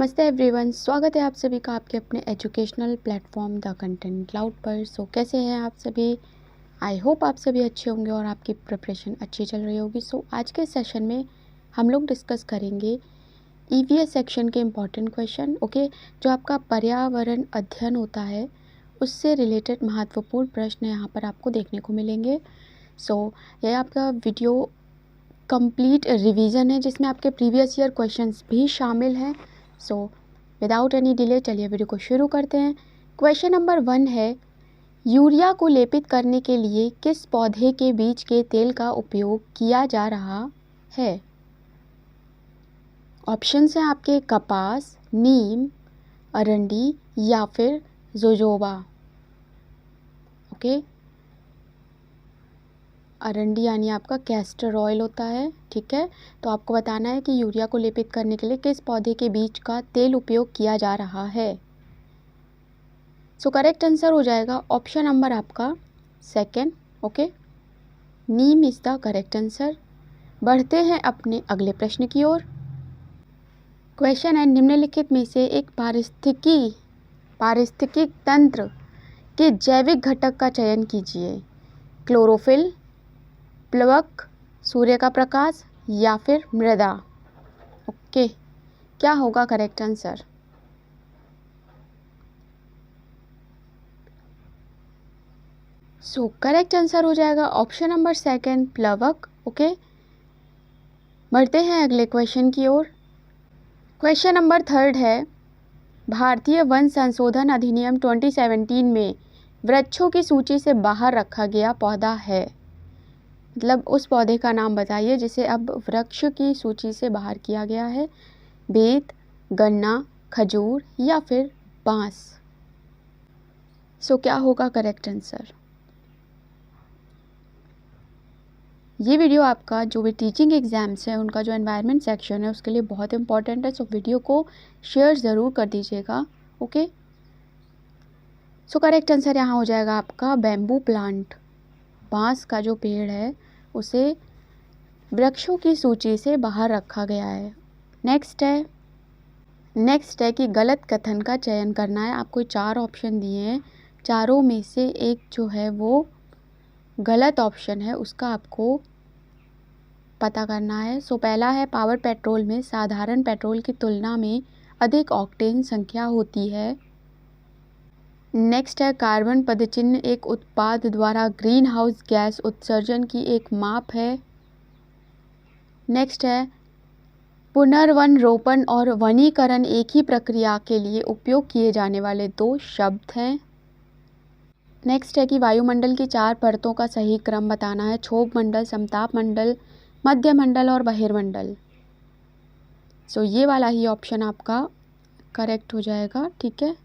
नमस्ते एवरीवन, स्वागत है आप सभी का आपके अपने educational platform the content cloud पर। सो कैसे हैं आप सभी? आई होप आप सभी अच्छे होंगे और आपकी प्रिपरेशन अच्छी चल रही होगी। सो आज के सेशन में हम लोग डिस्कस करेंगे ईवीएस सेक्शन के इम्पॉर्टेंट क्वेश्चन। ओके, जो आपका पर्यावरण अध्ययन होता है उससे रिलेटेड महत्वपूर्ण प्रश्न यहाँ पर आपको देखने को मिलेंगे। सो यह आपका वीडियो कंप्लीट रिवीजन है जिसमें आपके प्रीवियस ईयर क्वेश्चंस भी शामिल हैं। सो विदाउट एनी डिले चलिए वीडियो को शुरू करते हैं। क्वेश्चन नंबर 1 है, यूरिया को लेपित करने के लिए किस पौधे के बीज के तेल का उपयोग किया जा रहा है? ऑप्शंस हैं आपके कपास, नीम, अरंडी या फिर जोजोबा। ओके, अरंडी यानी आपका कैस्टर ऑयल होता है, ठीक है। तो आपको बताना है कि यूरिया को लेपित करने के लिए किस पौधे के बीज का तेल उपयोग किया जा रहा है। सो करेक्ट आंसर हो जाएगा ऑप्शन नंबर आपका second. Okay, Neem is the correct answer. बढ़ते हैं अपने अगले प्रश्न की ओर। क्वेश्चन है, निम्नलिखित में से एक पारिस्थितिकी तंत्र के जैविक घटक का चयन कीजिए। क्लोरोफिल, प्लवक, सूर्य का प्रकाश या फिर मृदा। ओके, क्या होगा correct answer? So correct answer हो जाएगा ऑप्शन नंबर सेकंड, प्लवक। ओके, बढ़ते हैं अगले क्वेश्चन की ओर। क्वेश्चन नंबर 3 है, भारतीय वन संशोधन अधिनियम 2017 में वृक्षों की सूची से बाहर रखा गया पौधा है। मतलब उस पौधे का नाम बताइए जिसे अब वृक्ष की सूची से बाहर किया गया है। बेत, गन्ना, खजूर या फिर बांस। सो क्या होगा करेक्ट आंसर? ये वीडियो आपका जो भी टीचिंग एग्जाम्स है उनका जो एनवायरनमेंट सेक्शन है उसके लिए बहुत इंपॉर्टेंट है। सो वीडियो को शेयर ज़रूर कर दीजिएगा। ओके, सो करेक्ट आंसर यहाँ हो जाएगा आपका बैम्बू प्लांट। बांस का जो पेड़ है उसे वृक्षों की सूची से बाहर रखा गया है। नेक्स्ट है कि गलत कथन का चयन करना है। आपको 4 ऑप्शन दिए हैं, चारों में से एक जो है वो गलत ऑप्शन है, उसका आपको पता करना है। सो पहला है, पावर पेट्रोल में साधारण पेट्रोल की तुलना में अधिक ऑक्टेन संख्या होती है। नेक्स्ट है, कार्बन पदचिह्न एक उत्पाद द्वारा ग्रीन हाउस गैस उत्सर्जन की एक माप है। नेक्स्ट है, पुनर्वन रोपण और वनीकरण एक ही प्रक्रिया के लिए उपयोग किए जाने वाले 2 शब्द हैं। नेक्स्ट है कि वायुमंडल की 4 परतों का सही क्रम बताना है। क्षोभ मंडल, समताप मंडल, मध्य मंडल और बहिर्मंडल। सो ये वाला ही ऑप्शन आपका करेक्ट हो जाएगा, ठीक है।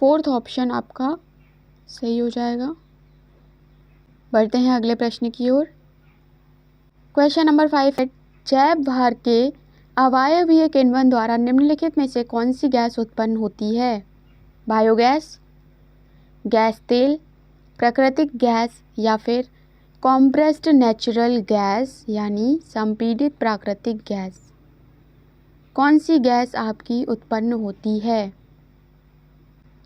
4th ऑप्शन आपका सही हो जाएगा। बढ़ते हैं अगले प्रश्न की ओर। क्वेश्चन नंबर 5 है, जैव भार के अवायवीय किण्वन द्वारा निम्नलिखित में से कौन सी गैस उत्पन्न होती है? बायोगैस, गैस तेल, प्राकृतिक गैस या फिर कॉम्प्रेस्ड नेचुरल गैस यानी संपीड़ित प्राकृतिक गैस। कौन सी गैस आपकी उत्पन्न होती है?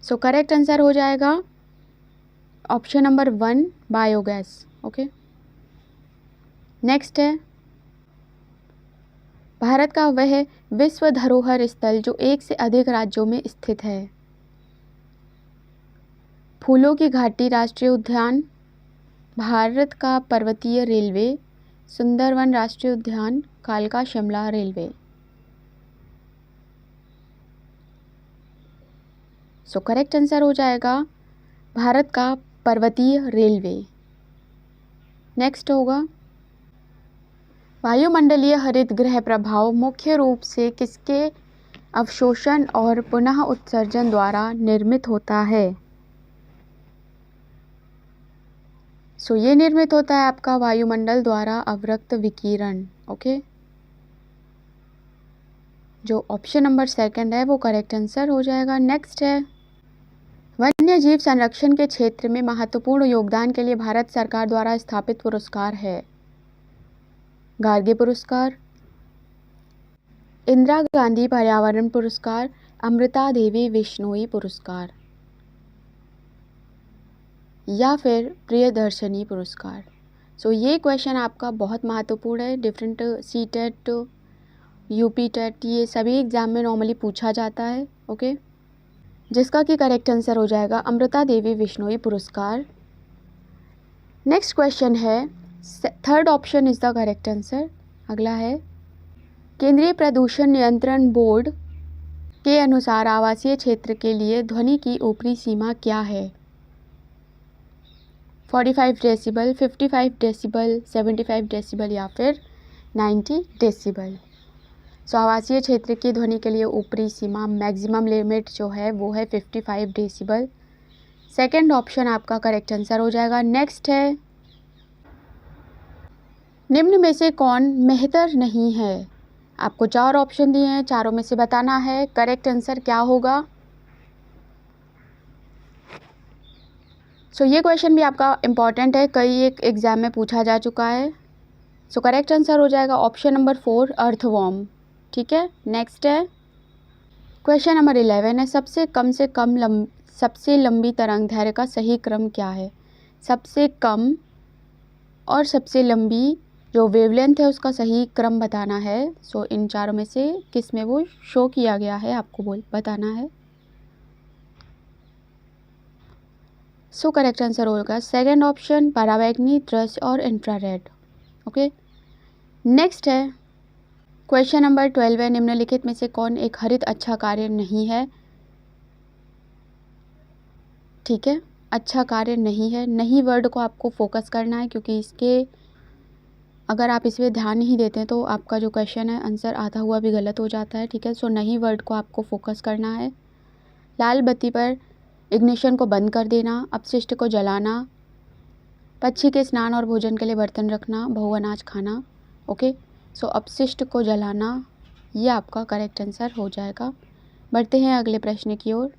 सो करेक्ट आंसर हो जाएगा option number 1, biogas. Okay, next है, भारत का वह विश्व धरोहर स्थल जो 1 से अधिक राज्यों में स्थित है। फूलों की घाटी राष्ट्रीय उद्यान, भारत का पर्वतीय रेलवे, सुंदरवन राष्ट्रीय उद्यान, कालका Shimla railway. So correct answer हो जाएगा भारत का पर्वतीय रेलवे। नेक्स्ट होगा, वायुमंडलीय हरित गृह प्रभाव मुख्य रूप से किसके अवशोषण और पुनः उत्सर्जन द्वारा निर्मित होता है? सो ये निर्मित होता है आपका वायुमंडल द्वारा अवरक्त विकिरण। ओके, जो ऑप्शन नंबर 2 है वो करेक्ट आंसर हो जाएगा। नेक्स्ट है, वन्य जीव संरक्षण के क्षेत्र में महत्वपूर्ण योगदान के लिए भारत सरकार द्वारा स्थापित पुरस्कार है। गार्गी पुरस्कार, इंदिरा गांधी पर्यावरण पुरस्कार, अमृता देवी बिश्नोई पुरस्कार या फिर प्रियदर्शनी पुरस्कार। सो ये क्वेश्चन आपका बहुत महत्वपूर्ण है। डिफरेंट सीटेट, यूपी टेट, ये सभी एग्ज़ाम में नॉर्मली पूछा जाता है। ओके, जिसका कि करेक्ट आंसर हो जाएगा अमृता देवी बिश्नोई पुरस्कार। नेक्स्ट क्वेश्चन है, third option is the correct answer. अगला है, केंद्रीय प्रदूषण नियंत्रण बोर्ड के अनुसार आवासीय क्षेत्र के लिए ध्वनि की ऊपरी सीमा क्या है? 45 डेसिबल, 55 डेसिबल, 75 डेसिबल या फिर 90 डेसिबल। सो आवासीय क्षेत्र की ध्वनि के लिए ऊपरी सीमा, मैक्सिमम लिमिट जो है वो है 55 डेसिबल। सेकंड ऑप्शन आपका करेक्ट आंसर हो जाएगा। नेक्स्ट है, निम्न में से कौन बेहतर नहीं है? आपको 4 ऑप्शन दिए हैं, चारों में से बताना है करेक्ट आंसर क्या होगा। सो ये क्वेश्चन भी आपका इम्पॉर्टेंट है, कई एक एग्ज़ाम में पूछा जा चुका है। सो करेक्ट आंसर हो जाएगा ऑप्शन नंबर 4, अर्थवॉर्म। ठीक है, नेक्स्ट है क्वेश्चन नंबर 11 है, सबसे लंबी तरंग दैर्घ्य का सही क्रम क्या है? सबसे कम और सबसे लंबी जो वेवलेंथ है उसका सही क्रम बताना है। सो इन चारों में से किस में वो शो किया गया है आपको बताना है। सो करेक्ट आंसर होगा सेकंड ऑप्शन, पराबैंगनी, दृश्य और इंफ्रारेड। ओके, नेक्स्ट है क्वेश्चन नंबर 12 है, निम्नलिखित में से कौन एक हरित अच्छा कार्य नहीं है? ठीक है, अच्छा कार्य नहीं है, नहीं वर्ड को आपको फोकस करना है, क्योंकि इसके अगर आप इस पर ध्यान नहीं देते तो आपका जो क्वेश्चन है आंसर आधा हुआ भी गलत हो जाता है। ठीक है, सो नहीं वर्ड को आपको फोकस करना है। लाल बत्ती पर इग्निशन को बंद कर देना, अपशिष्ट को जलाना, पक्षी के स्नान और भोजन के लिए बर्तन रखना, बहु अनाज खाना। ओके, सो अपशिष्ट को जलाना ये आपका करेक्ट आंसर हो जाएगा। बढ़ते हैं अगले प्रश्न की ओर।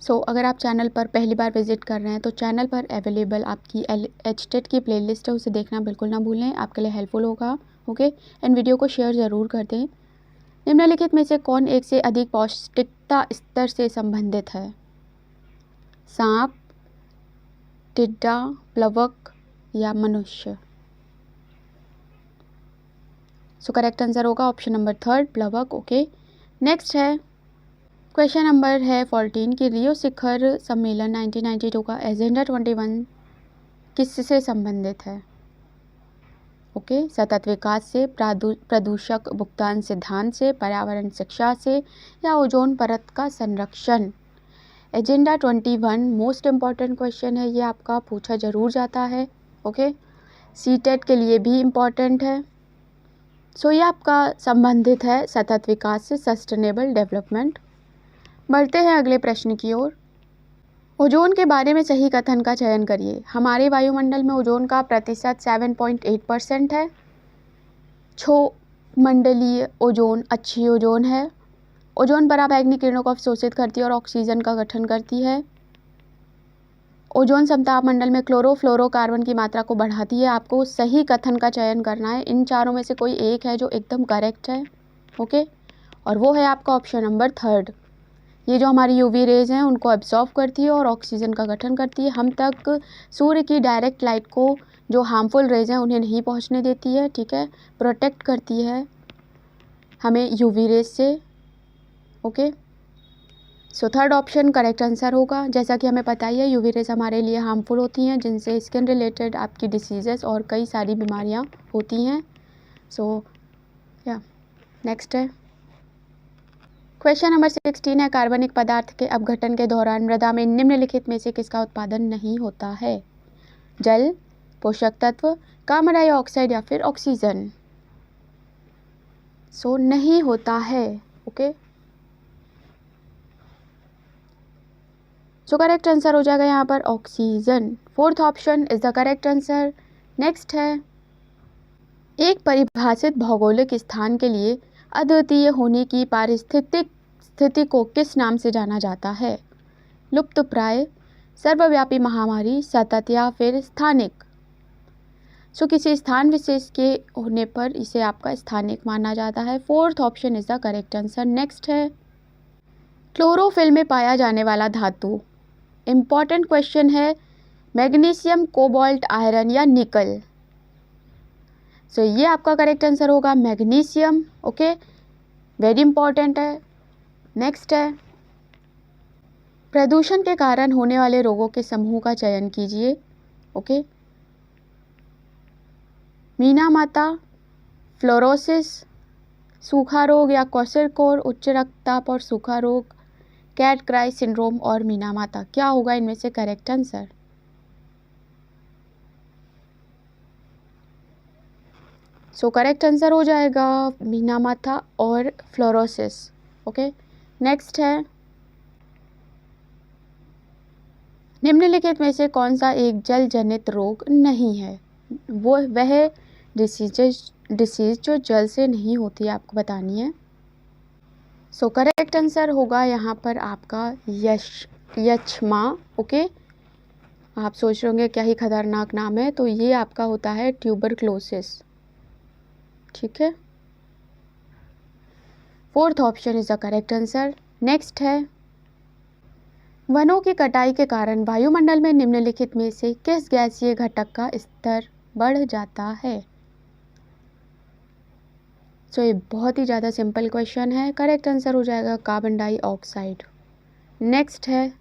सो अगर आप चैनल पर पहली बार विजिट कर रहे हैं तो चैनल पर अवेलेबल आपकी HTET की प्लेलिस्ट है, उसे देखना बिल्कुल ना भूलें, आपके लिए हेल्पफुल होगा। ओके, एंड वीडियो को शेयर ज़रूर कर दें। निम्नलिखित में से कौन एक से अधिक पौष्टिकता स्तर से संबंधित है? सांप, टिड्डा, प्लवक या मनुष्य? सो करेक्ट आंसर होगा ऑप्शन नंबर 3, प्लवक। ओके, नेक्स्ट है क्वेश्चन नंबर है 14 कि रियो शिखर सम्मेलन 1992 का एजेंडा 21 किससे संबंधित है? ओके, सतत विकास से, प्रदूषक भुगतान सिद्धांत से, पर्यावरण शिक्षा से या ओजोन परत का संरक्षण। एजेंडा 21 मोस्ट इम्पॉर्टेंट क्वेश्चन है, ये आपका पूछा ज़रूर जाता है। ओके, सीटेट के लिए भी इम्पॉर्टेंट है। सो ये आपका संबंधित है सतत विकास से, सस्टेनेबल डेवलपमेंट। बढ़ते हैं अगले प्रश्न की ओर। ओजोन के बारे में सही कथन का चयन करिए। हमारे वायुमंडल में ओजोन का प्रतिशत 7.8% है। क्षोमंडलीय ओजोन अच्छी ओजोन है। ओजोन पराबैंगनी किरणों को अवशोषित करती है और ऑक्सीजन का गठन करती है। ओजोन समताप मंडल में क्लोरोफ्लोरोकार्बन की मात्रा को बढ़ाती है। आपको सही कथन का चयन करना है, इन चारों में से कोई एक है जो एकदम करेक्ट है। ओके, और वो है आपका ऑप्शन नंबर 3। ये जो हमारी यूवी रेज हैं उनको एब्जॉर्व करती है और ऑक्सीजन का गठन करती है। हम तक सूर्य की डायरेक्ट लाइट को जो हार्मफुल रेज हैं उन्हें नहीं पहुंचने देती है। ठीक है, प्रोटेक्ट करती है हमें यूवी रेज से। ओके, सो 3rd ऑप्शन करेक्ट आंसर होगा। जैसा कि हमें पता ही है यूवी रेज हमारे लिए हार्मफुल होती हैं, जिनसे स्किन रिलेटेड आपकी डिसीजेस और कई सारी बीमारियां होती हैं। सो या नेक्स्ट है क्वेश्चन नंबर 16 है, कार्बनिक पदार्थ के अपघटन के दौरान मृदा में निम्नलिखित में से किसका उत्पादन नहीं होता है? जल, पोषक तत्व, कार्बन डाइऑक्साइड या फिर ऑक्सीजन? सो नहीं होता है। ओके, सो करेक्ट आंसर हो जाएगा यहाँ पर oxygen. 4th option is the correct answer. Next है, एक परिभाषित भौगोलिक स्थान के लिए अद्वितीय होने की पारिस्थितिक स्थिति को किस नाम से जाना जाता है? लुप्तप्राय, सर्वव्यापी महामारी, सतत या फिर स्थानिक? सो किसी स्थान विशेष के होने पर इसे आपका स्थानिक माना जाता है। Fourth option is the correct answer. Next है क्लोरोफिल में पाया जाने वाला धातु। इम्पॉर्टेंट क्वेश्चन है, मैग्नीशियम, कोबाल्ट, आयरन या निकल। सो ये आपका करेक्ट आंसर होगा मैग्नीशियम। ओके, वेरी इंपॉर्टेंट है। नेक्स्ट है प्रदूषण के कारण होने वाले रोगों के समूह का चयन कीजिए। ओके, मीना माता, फ्लोरोसिस, सूखा रोग या क्वेशरकोर, उच्च रक्तचाप और सूखा रोग, कैट क्राई सिंड्रोम और मीना माता। क्या होगा इनमें से correct answer? So correct answer हो जाएगा मीना माता और फ्लोरोसिस। ओके, नेक्स्ट है निम्नलिखित में से कौन सा एक जल जनित रोग नहीं है? वह डिसीज जो जल से नहीं होती, आपको बतानी है। सो करेक्ट आंसर होगा यहाँ पर आपका यक्ष्मा। ओके, आप सोच रहे होंगे क्या ही खतरनाक नाम है, तो ये आपका होता है ट्यूबरक्लोसिस। ठीक है, fourth option is the correct answer. Next है वनों की कटाई के कारण वायुमंडल में निम्नलिखित में से किस गैसीय घटक का स्तर बढ़ जाता है? सो ये बहुत ही ज़्यादा सिंपल क्वेश्चन है। करेक्ट आंसर हो जाएगा कार्बन डाइऑक्साइड। नेक्स्ट है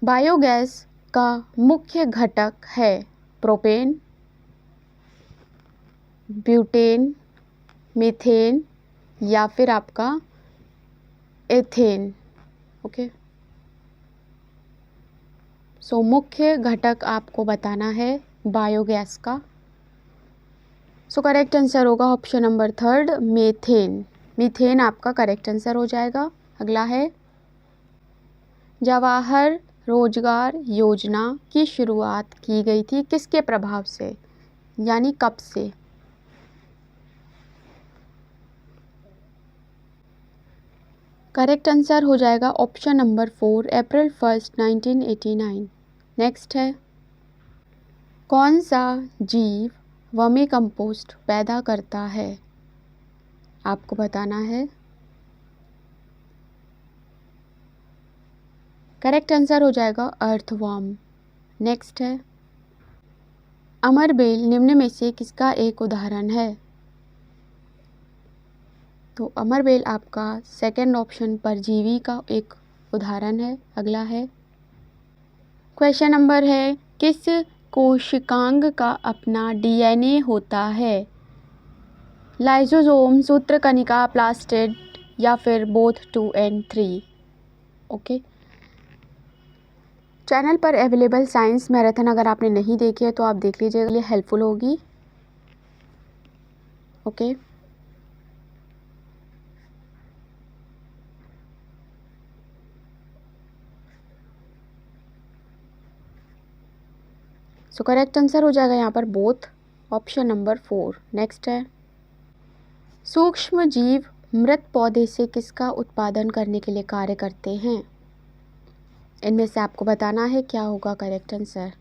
बायोगैस का मुख्य घटक है प्रोपेन, ब्यूटेन, मीथेन या फिर आपका एथेन। ओके, सो मुख्य घटक आपको बताना है बायोगैस का। सो करेक्ट आंसर होगा option number third, methane. Methane आपका करेक्ट आंसर हो जाएगा। अगला है जवाहर रोजगार योजना की शुरुआत की गई थी किसके प्रभाव से, यानी कब से? करेक्ट आंसर हो जाएगा ऑप्शन नंबर 4, अप्रैल 1, 1989। नेक्स्ट है कौन सा जीव वर्मी कंपोस्ट पैदा करता है? आपको बताना है। करेक्ट आंसर हो जाएगा अर्थवर्म। नेक्स्ट है अमरबेल निम्न में से किसका एक उदाहरण है? तो अमरबेल आपका सेकंड ऑप्शन परजीवी का एक उदाहरण है। अगला है क्वेश्चन नंबर है किस कोशिकांग का अपना डीएनए होता है? लाइसोसोम, सूत्रकनिका, प्लास्टिड या फिर बोथ 2 and 3। ओके, चैनल पर अवेलेबल साइंस मैराथन अगर आपने नहीं देखी है तो आप देख लीजिएगा, ये हेल्पफुल होगी। ओके, सो करेक्ट आंसर हो जाएगा यहाँ पर बोथ, ऑप्शन नंबर 4। नेक्स्ट है सूक्ष्म जीव मृत पौधे से किसका उत्पादन करने के लिए कार्य करते हैं? इनमें से आपको बताना है क्या होगा correct answer.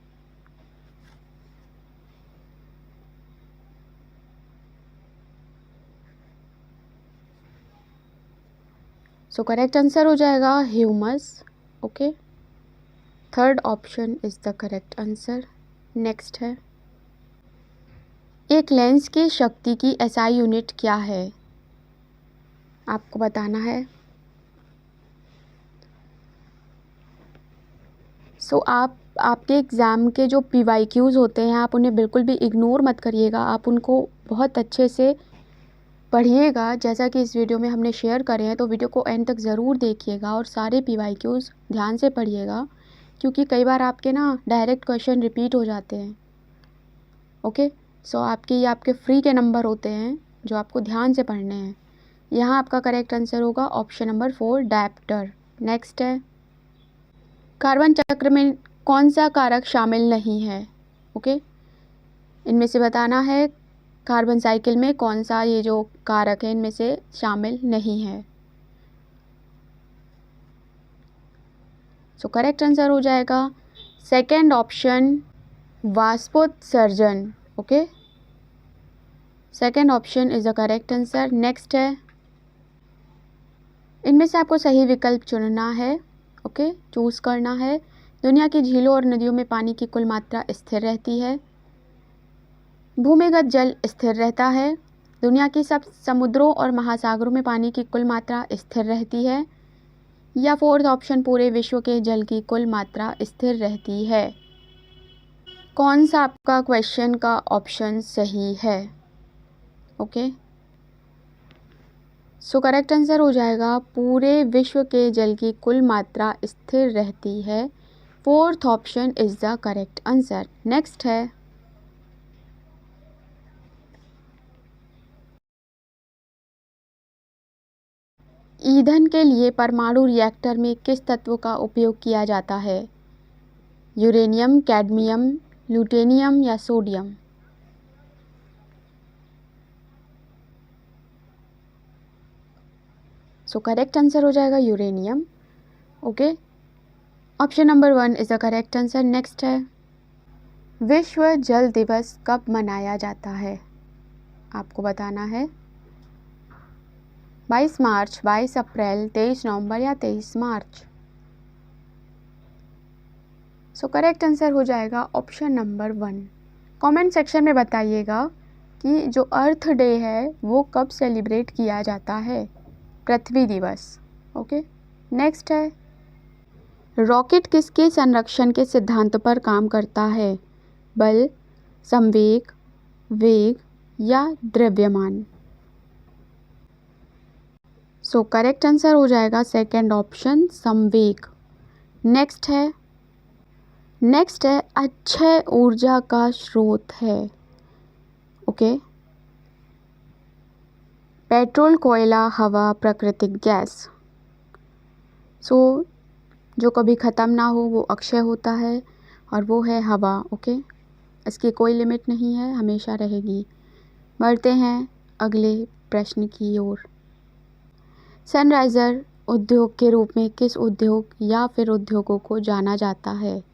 So correct answer हो जाएगा humus. Okay, third option is the correct answer. Next है एक लेंस की शक्ति की एसआई यूनिट क्या है? आपको बताना है। सो आपके एग्ज़ाम के जो PYQs होते हैं आप उन्हें बिल्कुल भी इग्नोर मत करिएगा, आप उनको बहुत अच्छे से पढ़िएगा। जैसा कि इस वीडियो में हमने शेयर करे हैं, तो वीडियो को एंड तक ज़रूर देखिएगा और सारे PYQs ध्यान से पढ़िएगा, क्योंकि कई बार आपके ना डायरेक्ट क्वेश्चन रिपीट हो जाते हैं। ओके, सो ये आपके फ्री के नंबर होते हैं जो आपको ध्यान से पढ़ने हैं। यहाँ आपका करेक्ट आंसर होगा ऑप्शन नंबर 4, डायप्टर। नेक्स्ट है कार्बन चक्र में कौन सा कारक शामिल नहीं है? ओके, इनमें से बताना है कार्बन साइकिल में कौन सा ये जो कारक है इनमें से शामिल नहीं है। सो करेक्ट आंसर हो जाएगा सेकंड ऑप्शन, वाष्पोत्सर्जन। Okay, second option is the correct answer. Next है, इनमें से आपको सही विकल्प चुनना है। ओके, चूज करना है। दुनिया की झीलों और नदियों में पानी की कुल मात्रा स्थिर रहती है। भूमिगत जल स्थिर रहता है। दुनिया की सब समुद्रों और महासागरों में पानी की कुल मात्रा स्थिर रहती है। या फोर्थ ऑप्शन, पूरे विश्व के जल की कुल मात्रा स्थिर रहती है। कौन सा आपका क्वेश्चन का ऑप्शन सही है? ओके, सो करेक्ट आंसर हो जाएगा पूरे विश्व के जल की कुल मात्रा स्थिर रहती है। Fourth option is the correct answer. Next है, ईंधन के लिए परमाणु रिएक्टर में किस तत्व का उपयोग किया जाता है? यूरेनियम, कैडमियम, ल्यूटेनियम या सोडियम? सो करेक्ट आंसर हो जाएगा uranium. Okay, option number 1 is the correct answer. Next है, विश्व जल दिवस कब मनाया जाता है? आपको बताना है। 22 मार्च, 22 अप्रैल, 23 नवंबर या 23 मार्च? सो करेक्ट आंसर हो जाएगा ऑप्शन नंबर 1। कमेंट सेक्शन में बताइएगा कि जो अर्थ डे है वो कब सेलिब्रेट किया जाता है। पृथ्वी दिवस। ओके, नेक्स्ट है, रॉकेट किसके संरक्षण के सिद्धांत पर काम करता है? बल, संवेग, वेग या द्रव्यमान? सो करेक्ट आंसर हो जाएगा सेकंड ऑप्शन, संवेग। नेक्स्ट है अक्षय ऊर्जा का स्रोत है। ओके, पेट्रोल, कोयला, हवा, प्राकृतिक गैस। सो जो कभी ख़त्म ना हो वो अक्षय होता है और वो है हवा। ओके, इसकी कोई लिमिट नहीं है, हमेशा रहेगी। बढ़ते हैं अगले प्रश्न की ओर। सनराइज़र उद्योग के रूप में किस उद्योग या फिर उद्योगों को जाना जाता है?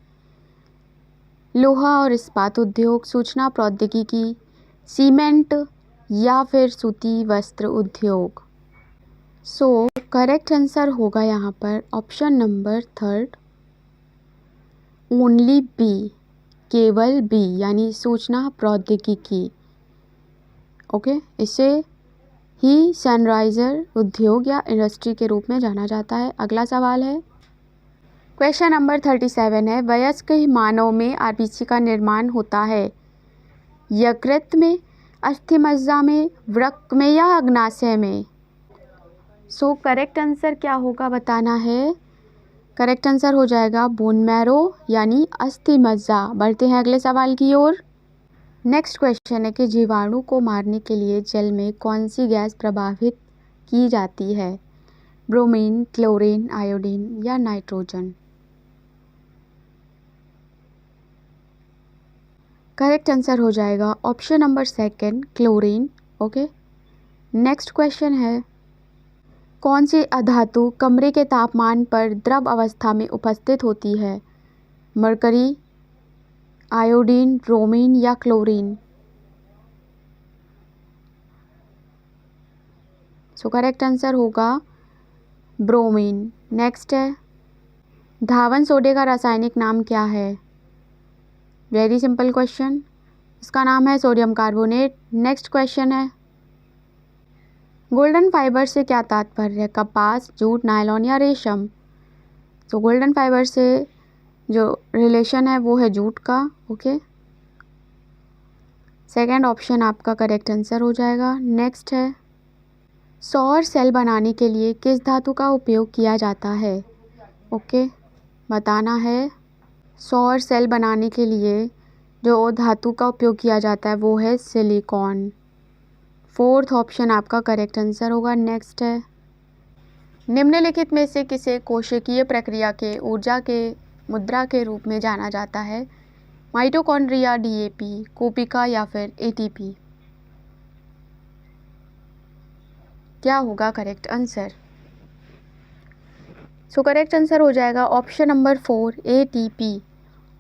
लोहा और इस्पात उद्योग, सूचना प्रौद्योगिकी, सीमेंट या फिर सूती वस्त्र उद्योग? सो करेक्ट आंसर होगा यहाँ पर ऑप्शन नंबर 3, ओनली बी, केवल बी, यानी सूचना प्रौद्योगिकी। ओके, इसे ही सनराइज़र उद्योग या इंडस्ट्री के रूप में जाना जाता है। अगला सवाल है, क्वेश्चन नंबर 37 है, वयस्क मानव में आरबीसी का निर्माण होता है यकृत में, अस्थिमज्जा में, वृक्क में या अग्नाशय में? सो करेक्ट आंसर क्या होगा बताना है। करेक्ट आंसर हो जाएगा बोन मैरो यानी अस्थिमज्जा। बढ़ते हैं अगले सवाल की ओर। नेक्स्ट क्वेश्चन है कि जीवाणु को मारने के लिए जल में कौन सी गैस प्रभावित की जाती है? ब्रोमीन, क्लोरीन, आयोडीन या नाइट्रोजन? करेक्ट आंसर हो जाएगा option number 2, chlorine. Okay, next question है, कौन सी अधातु कमरे के तापमान पर द्रव अवस्था में उपस्थित होती है? मरकरी, आयोडीन, ब्रोमीन या क्लोरीन? सो करेक्ट आंसर होगा ब्रोमीन। नेक्स्ट है, धावन सोडे का रासायनिक नाम क्या है? वेरी सिंपल क्वेश्चन, इसका नाम है सोडियम कार्बोनेट। नेक्स्ट क्वेश्चन है, गोल्डन फाइबर से क्या तात्पर्य है? कपास, जूट, नायलॉन या रेशम? तो गोल्डन फाइबर से जो रिलेशन है वो है जूट का। ओके, सेकंड ऑप्शन आपका करेक्ट आंसर हो जाएगा। नेक्स्ट है, सौर सेल बनाने के लिए किस धातु का उपयोग किया जाता है? ओके, बताना है। सौर सेल बनाने के लिए जो धातु का उपयोग किया जाता है वो है सिलिकॉन। फोर्थ ऑप्शन आपका करेक्ट आंसर होगा। नेक्स्ट है, निम्नलिखित में से किसे कोशिकीय प्रक्रिया के ऊर्जा के मुद्रा के रूप में जाना जाता है? माइटोकॉन्ड्रिया, डीएपी, कोशिका या फिर एटीपी? क्या होगा correct answer? So correct answer हो जाएगा ऑप्शन नंबर 4, एटीपी।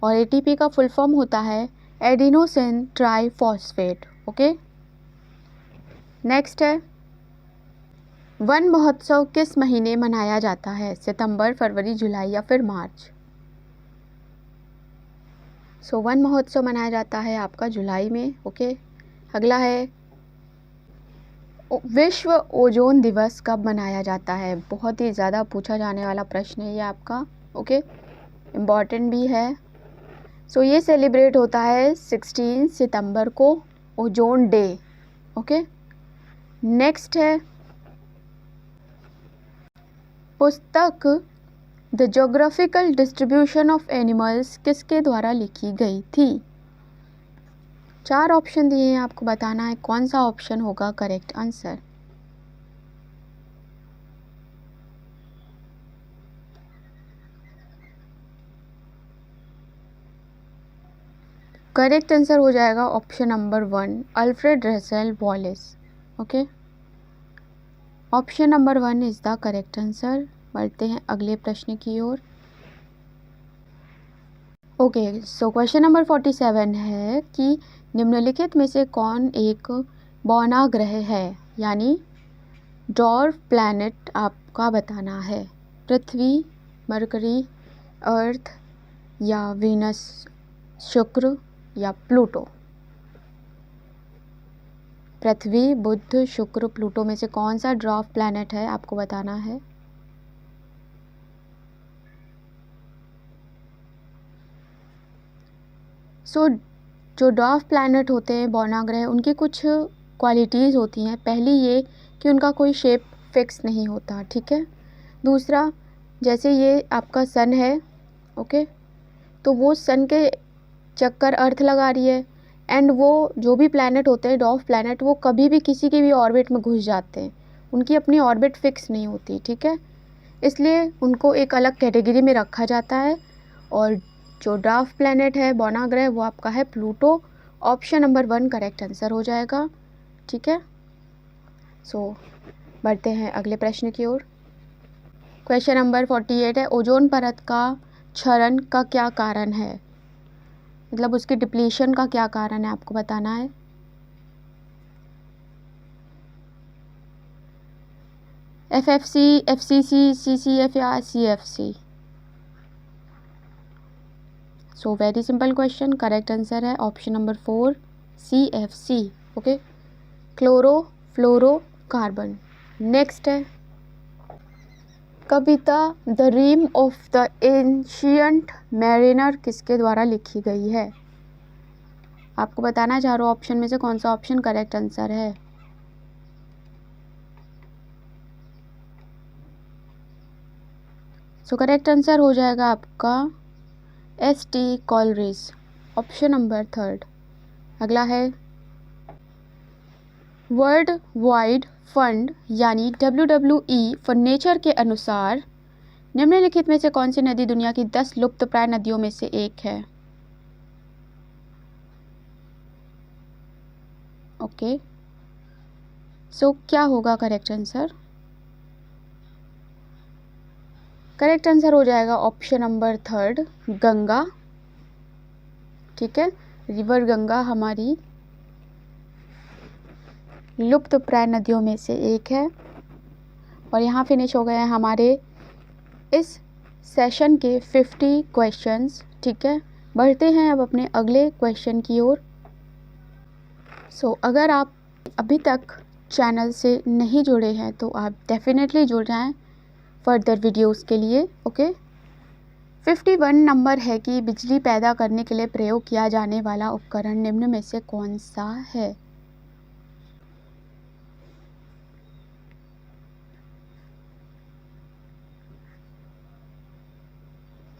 और एटीपी का फुल फॉर्म होता है एडिनोसिन ट्राइफॉस्फेट। ओके, नेक्स्ट है वन महोत्सव किस महीने मनाया जाता है? सितंबर, फरवरी, जुलाई या फिर मार्च? सो वन महोत्सव मनाया जाता है आपका जुलाई में। ओके, अगला है विश्व ओजोन दिवस कब मनाया जाता है? बहुत ही ज़्यादा पूछा जाने वाला प्रश्न है ये आपका। ओके, इम्पॉर्टेंट भी है। सो ये सेलिब्रेट होता है 16 सितंबर को, ओजोन डे। ओके, नेक्स्ट है पुस्तक the geographical distribution of animals किसके द्वारा लिखी गई थी? 4 ऑप्शन दिए हैं, आपको बताना है कौन सा ऑप्शन होगा करेक्ट आंसर। करेक्ट आंसर हो जाएगा option number 1, Alfred Russel Wallace. Okay, option number 1 is the correct answer. बढ़ते हैं अगले प्रश्न की ओर। ओके, सो क्वेश्चन नंबर 47 है कि निम्नलिखित में से कौन एक बौना ग्रह है, यानी डॉर्फ प्लैनेट आपका बताना है। पृथ्वी, मरकरी, अर्थ या वीनस, शुक्र या प्लूटो? पृथ्वी, बुध, शुक्र, प्लूटो में से कौन सा ड्वार्फ प्लैनेट है आपको बताना है। सो जो ड्वार्फ प्लैनेट होते हैं, बौना ग्रह, उनकी कुछ क्वालिटीज़ होती हैं। पहली ये कि उनका कोई शेप फिक्स नहीं होता, ठीक है। दूसरा, जैसे ये आपका सन है, ओके, तो वो सन के चक्कर अर्थ लगा रही है, एंड वो जो भी प्लैनेट होते हैं डॉर्फ प्लैनेट, वो कभी भी किसी की भी ऑर्बिट में घुस जाते हैं, उनकी अपनी ऑर्बिट फिक्स नहीं होती, ठीक है। इसलिए उनको एक अलग कैटेगरी में रखा जाता है। और जो डॉर्फ प्लैनेट है, बौना ग्रह, वो आपका है Pluto. Option number 1 correct answer हो जाएगा, ठीक है। सो बढ़ते हैं अगले प्रश्न की ओर। क्वेश्चन नंबर 48 है ओजोन परत का क्षरण का क्या कारण है? मतलब उसकी डिप्लीशन का क्या कारण है आपको बताना है। FFC, FCC, CCF या CFC? So very simple question, correct answer है option number 4 CFC। Okay, chlorofluorocarbon. Next है कविता the rime of the ancient mariner किसके द्वारा लिखी गई है? आपको बताना चारों ऑप्शन में से कौन सा ऑप्शन करेक्ट आंसर है। सो करेक्ट आंसर हो जाएगा आपका ST कॉलरिज, ऑप्शन नंबर 3। अगला है वर्ल्ड वाइड फंड यानी WWE फॉर नेचर के अनुसार निम्नलिखित में से कौन सी नदी दुनिया की 10 लुप्तप्राय नदियों में से एक है? ओके, सो क्या होगा करेक्ट आंसर? करेक्ट आंसर हो जाएगा ऑप्शन नंबर 3 गंगा, ठीक है। रिवर गंगा हमारी लुप्तप्राय नदियों में से एक है। और यहाँ फिनिश हो गए हैं हमारे इस सेशन के 50 क्वेश्चंस, ठीक है। बढ़ते हैं अब अपने अगले क्वेश्चन की ओर। सो अगर आप अभी तक चैनल से नहीं जुड़े हैं तो आप डेफिनेटली जुड़ जाएं फर्दर वीडियोस के लिए। ओके, 51 नंबर है कि बिजली पैदा करने के लिए प्रयोग किया जाने वाला उपकरण निम्न में से कौन सा है?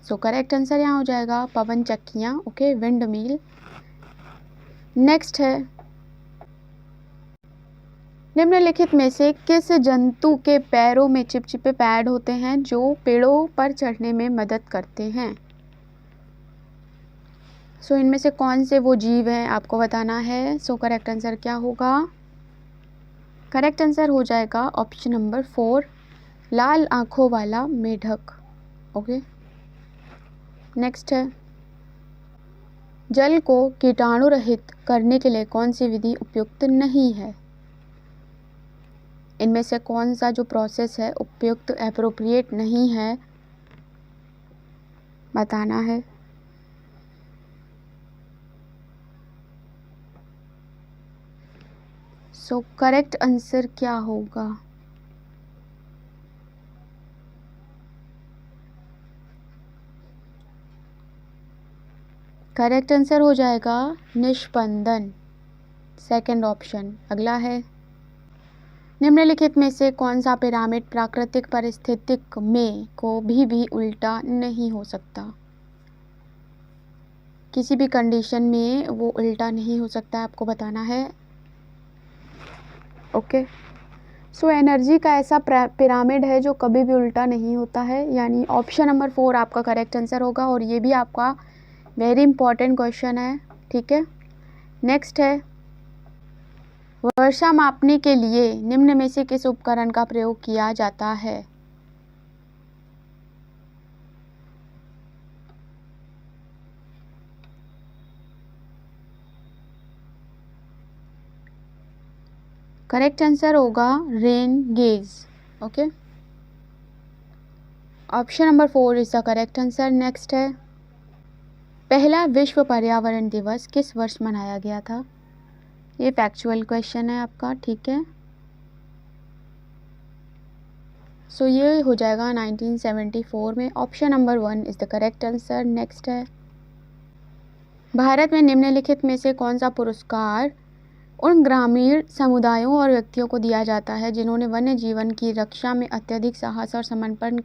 सो करेक्ट आंसर यहाँ हो जाएगा पवन चक्कियाँ, ओके, विंड मिल। नेक्स्ट है निम्नलिखित में से किस जंतु के पैरों में चिपचिपे पैड होते हैं जो पेड़ों पर चढ़ने में मदद करते हैं? सो इनमें से कौन से वो जीव हैं आपको बताना है। सो करेक्ट आंसर क्या होगा? करेक्ट आंसर हो जाएगा ऑप्शन नंबर 4 लाल आंखों वाला मेढक। ओके, नेक्स्ट है जल को कीटाणु रहित करने के लिए कौन सी विधि उपयुक्त नहीं है? इनमें से कौन सा जो प्रोसेस है उपयुक्त एप्रोप्रिएट नहीं है, बताना है। सो करेक्ट आंसर क्या होगा? करेक्ट आंसर हो जाएगा निष्पंदन, सेकंड ऑप्शन। अगला है, निम्नलिखित में से कौन सा पिरामिड प्राकृतिक परिस्थितिक में को भी उल्टा नहीं हो सकता? किसी भी कंडीशन में वो उल्टा नहीं हो सकता, आपको बताना है। ओके, सो एनर्जी का ऐसा पिरामिड है जो कभी भी उल्टा नहीं होता है, यानी ऑप्शन नंबर 4 आपका करेक्ट आंसर होगा। और ये भी आपका वेरी इंपॉर्टेंट क्वेश्चन है, ठीक है। नेक्स्ट है, वर्षा मापने के लिए निम्न में से किस उपकरण का प्रयोग किया जाता है? करेक्ट आंसर होगा rain gauge. Okay, option number 4 is the correct answer. Next है, पहला विश्व पर्यावरण दिवस किस वर्ष मनाया गया था? ये फैक्चुअल क्वेश्चन है आपका, ठीक है। सो ये हो जाएगा 1974 में। Option number 1 is the correct answer. Next है, भारत में निम्नलिखित में से कौन सा पुरस्कार उन ग्रामीण समुदायों और व्यक्तियों को दिया जाता है जिन्होंने वन्य जीवन की रक्षा में अत्यधिक साहस और समर्पण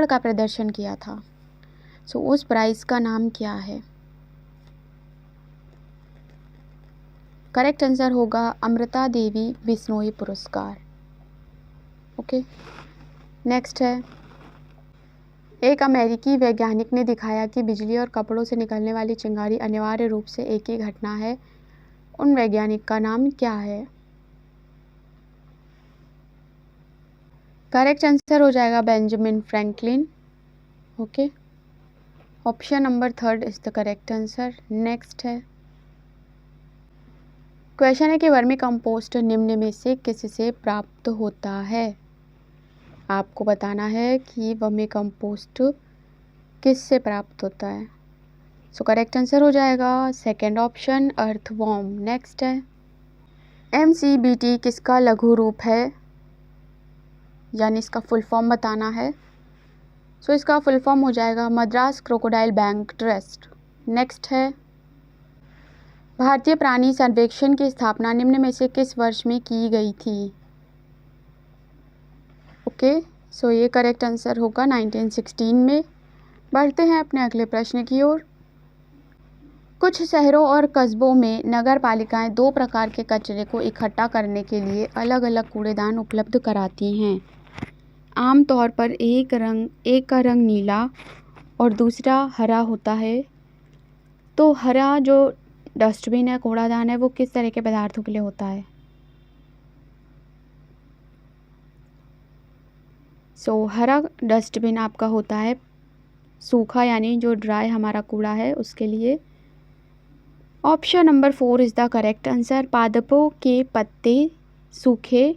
का प्रदर्शन किया था? सो उस प्राइज का नाम क्या है? करेक्ट आंसर होगा अमृता देवी बिश्नोई पुरस्कार। ओके, नेक्स्ट है, एक अमेरिकी वैज्ञानिक ने दिखाया कि बिजली और कपड़ों से निकलने वाली चिंगारी अनिवार्य रूप से एक ही घटना है। उन वैज्ञानिक का नाम क्या है? करेक्ट आंसर हो जाएगा Benjamin Franklin. Okay, option number 3 is the correct answer. Next है, क्वेश्चन है कि वर्मी कंपोस्ट निम्न में से किससे प्राप्त होता है? आपको बताना है कि वर्मी कंपोस्ट किससे प्राप्त होता है। सो करेक्ट आंसर हो जाएगा सेकंड ऑप्शन, अर्थवॉर्म। नेक्स्ट है, MCBT किसका लघु रूप है, यानी इसका फुल फॉर्म बताना है। सो इसका फुल फॉर्म हो जाएगा Madras crocodile bank trust. Next है, भारतीय प्राणी सर्वेक्षण की स्थापना निम्न में से किस वर्ष में की गई थी? ओके, सो ये करेक्ट आंसर होगा 1916 में। बढ़ते हैं अपने अगले प्रश्न की ओर। कुछ शहरों और कस्बों में नगर पालिकाएँ 2 प्रकार के कचरे को इकट्ठा करने के लिए अलग अलग कूड़ेदान उपलब्ध कराती हैं। आमतौर पर एक का रंग नीला और दूसरा हरा होता है। तो हरा जो डस्टबिन है, कूड़ादान है, वो किस तरह के पदार्थों के लिए होता है? सो हरा डस्टबिन आपका होता है सूखा, यानी जो ड्राई हमारा कूड़ा है उसके लिए। Option number 4 is the correct answer. पादपों के पत्ते सूखे,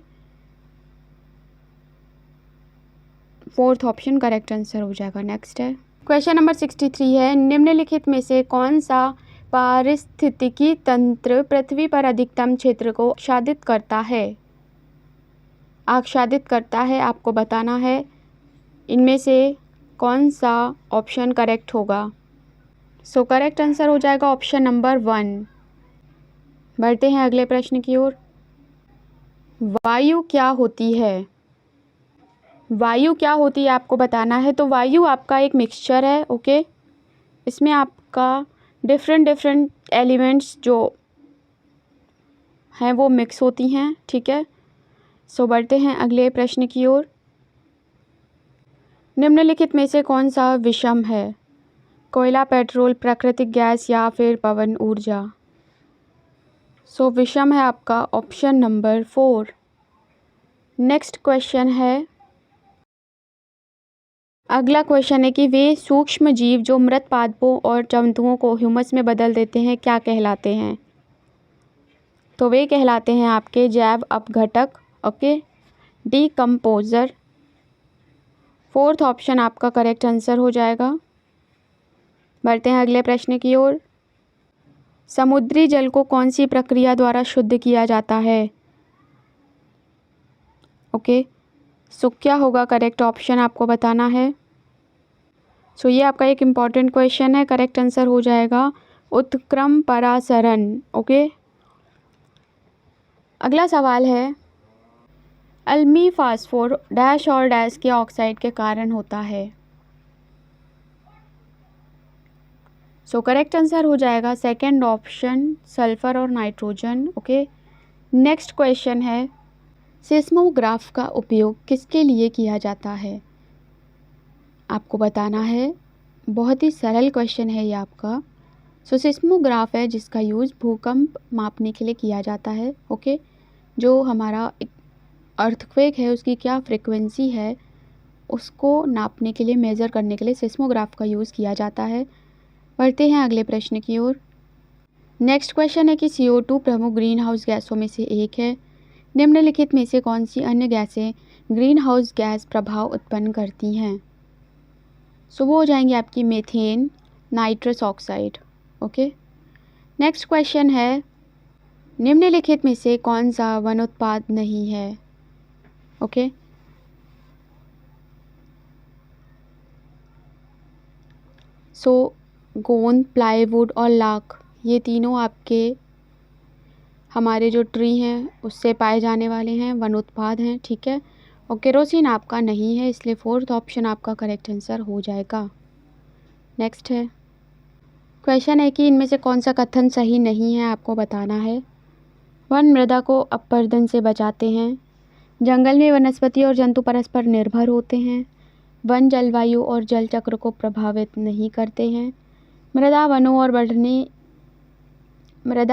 फोर्थ ऑप्शन करेक्ट आंसर हो जाएगा। नेक्स्ट है, क्वेश्चन नंबर 63 है, निम्नलिखित में से कौन सा पारिस्थितिकी तंत्र पृथ्वी पर अधिकतम क्षेत्र को आच्छादित करता है? आपको बताना है इनमें से कौन सा ऑप्शन करेक्ट होगा। सो करेक्ट आंसर हो जाएगा ऑप्शन नंबर 1। बढ़ते हैं अगले प्रश्न की ओर। वायु क्या होती है? वायु क्या होती है आपको बताना है। तो वायु आपका एक मिक्सचर है, ओके। इसमें आपका डिफरेंट एलिमेंट्स जो हैं वो मिक्स होती हैं, ठीक है। सो बढ़ते हैं अगले प्रश्न की ओर। निम्नलिखित में से कौन सा विषम है? कोयला, पेट्रोल, प्राकृतिक गैस या फिर पवन ऊर्जा? सो विषम है आपका ऑप्शन नंबर 4। नेक्स्ट क्वेश्चन है, अगला क्वेश्चन है कि वे सूक्ष्म जीव जो मृत पादपों और जंतुओं को ह्यूमस में बदल देते हैं क्या कहलाते हैं? तो वे कहलाते हैं आपके जैव अपघटक, ओके, डीकम्पोजर। फोर्थ ऑप्शन आपका करेक्ट आंसर हो जाएगा। बढ़ते हैं अगले प्रश्न की ओर। समुद्री जल को कौन सी प्रक्रिया द्वारा शुद्ध किया जाता है? ओके, सो क्या होगा करेक्ट ऑप्शन आपको बताना है। सो ये आपका एक इम्पॉर्टेंट क्वेश्चन है। करेक्ट आंसर हो जाएगा उत्क्रम परासरण। ओके, अगला सवाल है अल्मी फास्फोर डैश और डैश के ऑक्साइड के कारण होता है। सो करेक्ट आंसर हो जाएगा सेकंड ऑप्शन सल्फर और नाइट्रोजन। ओके, नेक्स्ट क्वेश्चन है सिस्मोग्राफ का उपयोग किसके लिए किया जाता है? आपको बताना है। बहुत ही सरल क्वेश्चन है ये आपका। सो सिस्मोग्राफ है जिसका यूज़ भूकंप मापने के लिए किया जाता है। ओके, जो हमारा अर्थक्वेक है उसकी क्या फ्रिक्वेंसी है उसको नापने के लिए, मेज़र करने के लिए सिस्मोग्राफ का यूज़ किया जाता है। बढ़ते हैं अगले प्रश्न की ओर। नेक्स्ट क्वेश्चन है कि CO2 प्रमुख ग्रीन हाउस गैसों में से एक है। निम्नलिखित में से कौन सी अन्य गैसें ग्रीन हाउस गैस प्रभाव उत्पन्न करती हैं? सो वो हो जाएंगी आपकी methane, nitrous oxide. Okay, next question है निम्नलिखित में से कौन सा वन उत्पाद नहीं है? ओके, सो गोंद, प्लाईवुड और लाख ये तीनों आपके हमारे जो ट्री हैं उससे पाए जाने वाले हैं, वन उत्पाद हैं। ठीक है, और केरोसिन आपका नहीं है, इसलिए फोर्थ ऑप्शन आपका करेक्ट आंसर हो जाएगा। नेक्स्ट है क्वेश्चन है कि इनमें से कौन सा कथन सही नहीं है, आपको बताना है। वन मृदा को अपरदन से बचाते हैं। जंगल में वनस्पति और जंतु परस्पर निर्भर होते हैं। वन जलवायु और जल चक्र को प्रभावित नहीं करते हैं। मृदा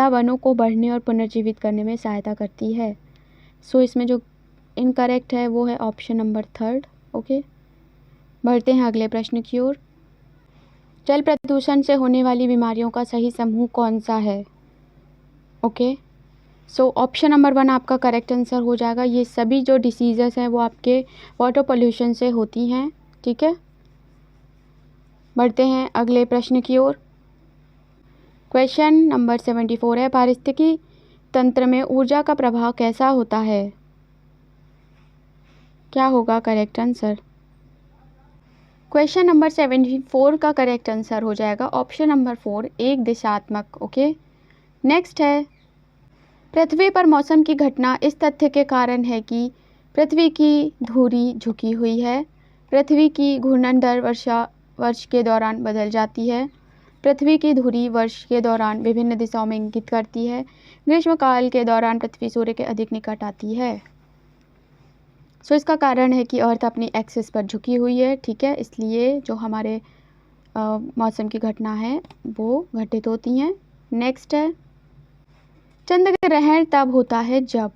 वनों को बढ़ने और पुनर्जीवित करने में सहायता करती है। सो इसमें जो इनकरेक्ट है वो है ऑप्शन नंबर थर्ड। ओके, बढ़ते हैं अगले प्रश्न की ओर। जल प्रदूषण से होने वाली बीमारियों का सही समूह कौन सा है? ओके, सो ऑप्शन नंबर 1 आपका करेक्ट आंसर हो जाएगा। ये सभी जो डिसीज़ेस हैं वो आपके वाटर पोल्यूशन से होती हैं। ठीक है, बढ़ते हैं अगले प्रश्न की ओर। क्वेश्चन नंबर 74 है पारिस्थितिकी तंत्र में ऊर्जा का प्रभाव कैसा होता है? क्या होगा करेक्ट आंसर? क्वेश्चन नंबर 74 का करेक्ट आंसर हो जाएगा ऑप्शन नंबर 4 एक दिशात्मक। ओके, नेक्स्ट है पृथ्वी पर मौसम की घटना इस तथ्य के कारण है कि पृथ्वी की धुरी झुकी हुई है। पृथ्वी की घूर्णन दर वर्ष के दौरान बदल जाती है। पृथ्वी की धुरी वर्ष के दौरान विभिन्न दिशाओं में इंगित करती है। ग्रीष्मकाल के दौरान पृथ्वी सूर्य के अधिक निकट आती है। सो इसका कारण है कि अर्थ अपनी एक्सिस पर झुकी हुई है। ठीक है, इसलिए जो हमारे मौसम की घटना है वो घटित होती हैं। नेक्स्ट है चंद्र ग्रहण तब होता है जब,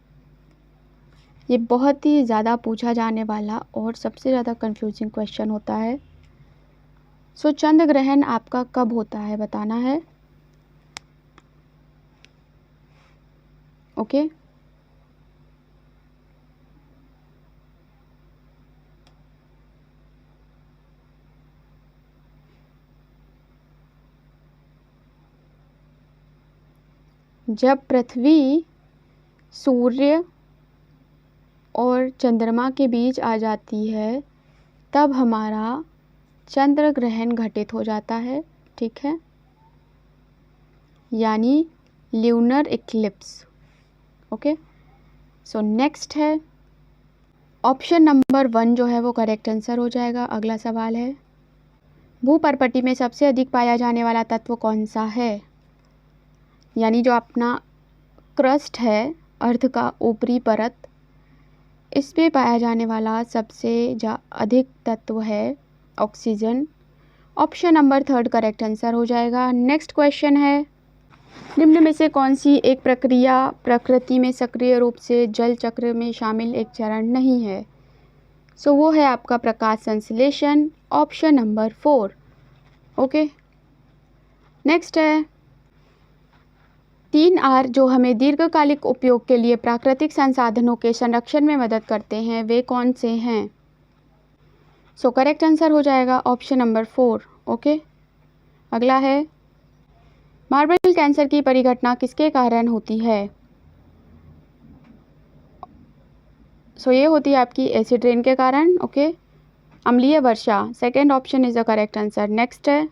ये बहुत ही ज़्यादा पूछा जाने वाला और सबसे ज़्यादा कंफ्यूजिंग क्वेश्चन होता है। सो चंद्र ग्रहण आपका कब होता है बताना है। ओके, जब पृथ्वी सूर्य और चंद्रमा के बीच आ जाती है तब हमारा चंद्र ग्रहण घटित हो जाता है। ठीक है, यानी lunar Eclipse. Okay, so next है ऑप्शन नंबर 1 जो है वो करेक्ट आंसर हो जाएगा। अगला सवाल है भूपर्पटी में सबसे अधिक पाया जाने वाला तत्व कौन सा है? यानी जो अपना क्रस्ट है अर्थ का ऊपरी परत, इस पे पाया जाने वाला सबसे अधिक तत्व है oxygen. Option number 3 correct answer हो जाएगा। नेक्स्ट क्वेश्चन है निम्न में से कौन सी एक प्रक्रिया प्रकृति में सक्रिय रूप से जल चक्र में शामिल एक चरण नहीं है? सो वो है आपका प्रकाश संश्लेषण, ऑप्शन नंबर 4। ओके, नेक्स्ट है 3R जो हमें दीर्घकालिक उपयोग के लिए प्राकृतिक संसाधनों के संरक्षण में मदद करते हैं, वे कौन से हैं? सो करेक्ट आंसर हो जाएगा ऑप्शन नंबर 4। ओके, अगला है मार्बल कैंसर की परिघटना किसके कारण होती है? सो ये होती है आपकी एसिड रेन के कारण। ओके, अम्लीय वर्षा, second option is the correct answer. Next है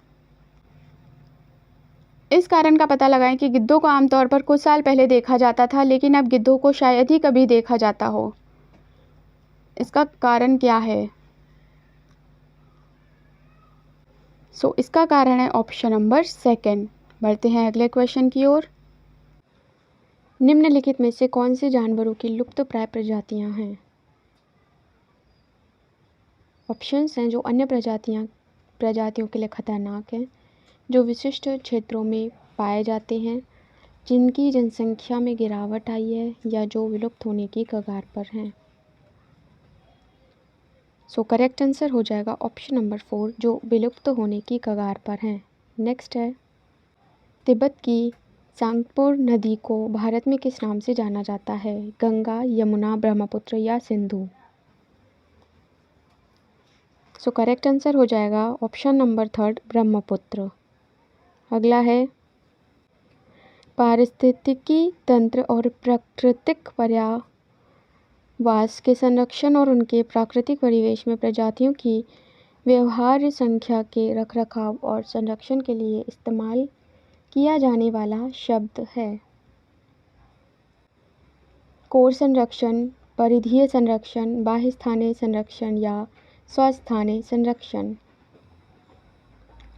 इस कारण का पता लगाएं कि गिद्धों को आमतौर पर कुछ साल पहले देखा जाता था, लेकिन अब गिद्धों को शायद ही कभी देखा जाता हो। इसका कारण क्या है? सो इसका कारण है ऑप्शन नंबर 2। बढ़ते हैं अगले क्वेश्चन की ओर। निम्नलिखित में से कौन से जानवरों की लुप्तप्राय प्रजातियां हैं? ऑप्शंस हैं जो अन्य प्रजातियों के लिए खतरनाक हैं, जो विशिष्ट क्षेत्रों में पाए जाते हैं, जिनकी जनसंख्या में गिरावट आई है, या जो विलुप्त होने की कगार पर हैं। सो करेक्ट आंसर हो जाएगा ऑप्शन नंबर 4, जो विलुप्त होने की कगार पर हैं। नेक्स्ट है तिब्बत की सांगपुर नदी को भारत में किस नाम से जाना जाता है? गंगा, यमुना, ब्रह्मपुत्र या सिंधु? सो करेक्ट आंसर हो जाएगा ऑप्शन नंबर 3, ब्रह्मपुत्र। अगला है पारिस्थितिकी तंत्र और प्राकृतिक पर्यावास के संरक्षण और उनके प्राकृतिक परिवेश में प्रजातियों की व्यवहार्य संख्या के रखरखाव और संरक्षण के लिए इस्तेमाल किया जाने वाला शब्द है। कोर संरक्षण, परिधीय संरक्षण, बाह्य स्थानीय संरक्षण या स्वस्थानीय संरक्षण?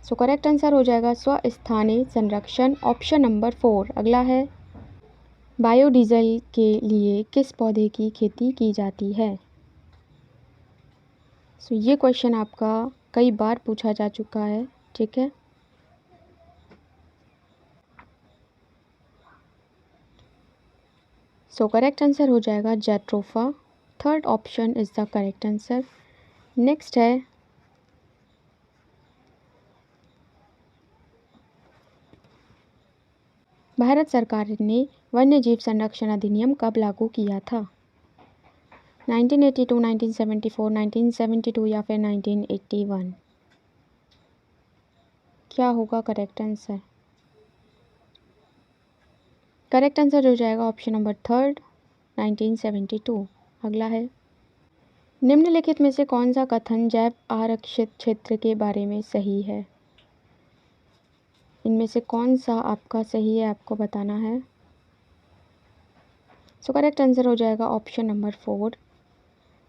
सो करेक्ट आंसर हो जाएगा स्वस्थानीय संरक्षण, ऑप्शन नंबर 4। अगला है बायोडीजल के लिए किस पौधे की खेती की जाती है? सो ये क्वेश्चन आपका कई बार पूछा जा चुका है, ठीक है। सो करेक्ट आंसर हो जाएगा jatropha, third option is the correct answer. Next है भारत सरकार ने वन्यजीव संरक्षण अधिनियम कब लागू किया था? 1982, 1974, 1972 या फिर 1981? क्या होगा करेक्ट आंसर? करेक्ट आंसर हो जाएगा ऑप्शन नंबर 3, 1972। अगला है निम्नलिखित में से कौन सा कथन जैव आरक्षित क्षेत्र के बारे में सही है? इनमें से कौन सा आपका सही है, आपको बताना है। सो करेक्ट आंसर हो जाएगा ऑप्शन नंबर 4।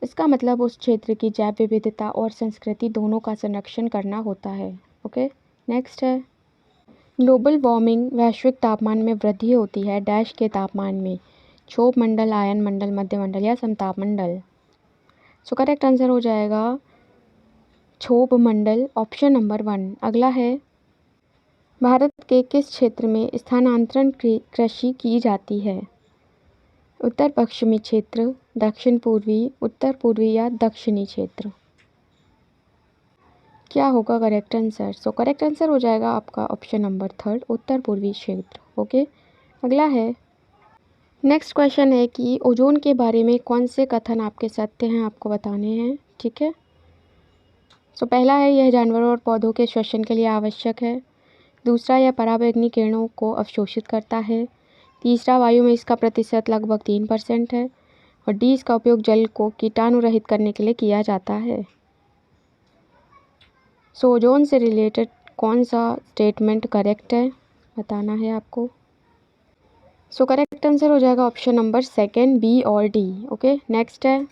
इसका मतलब उस क्षेत्र की जैव विविधता और संस्कृति दोनों का संरक्षण करना होता है। ओके, नेक्स्ट है ग्लोबल वार्मिंग वैश्विक तापमान में वृद्धि होती है डैश के तापमान में, क्षोभ मंडल, आयन मंडल, मध्य मंडल या समताप मंडल? सो करेक्ट आंसर हो जाएगा क्षोभ मंडल, ऑप्शन नंबर 1। अगला है भारत के किस क्षेत्र में स्थानांतरण कृषि की जाती है? उत्तर पश्चिमी क्षेत्र, दक्षिण पूर्वी, उत्तर पूर्वी या दक्षिणी क्षेत्र? क्या होगा correct answer? So correct answer हो जाएगा आपका ऑप्शन नंबर 3, उत्तर पूर्वी क्षेत्र। ओके, अगला है नेक्स्ट क्वेश्चन है कि ओजोन के बारे में कौन से कथन आपके सत्य हैं, आपको बताने हैं, ठीक है। सो पहला है यह जानवरों और पौधों के श्वसन के लिए आवश्यक है। दूसरा, यह पराबैंगनी किरणों को अवशोषित करता है। तीसरा, वायु में इसका प्रतिशत लगभग 3% है। और डी, इसका उपयोग जल को कीटाणु रहित करने के लिए किया जाता है। सो ओजोन से रिलेटेड कौन सा स्टेटमेंट करेक्ट है, बताना है आपको। सो करेक्ट आंसर हो जाएगा ऑप्शन नंबर 2, बी और डी। ओके, नेक्स्ट है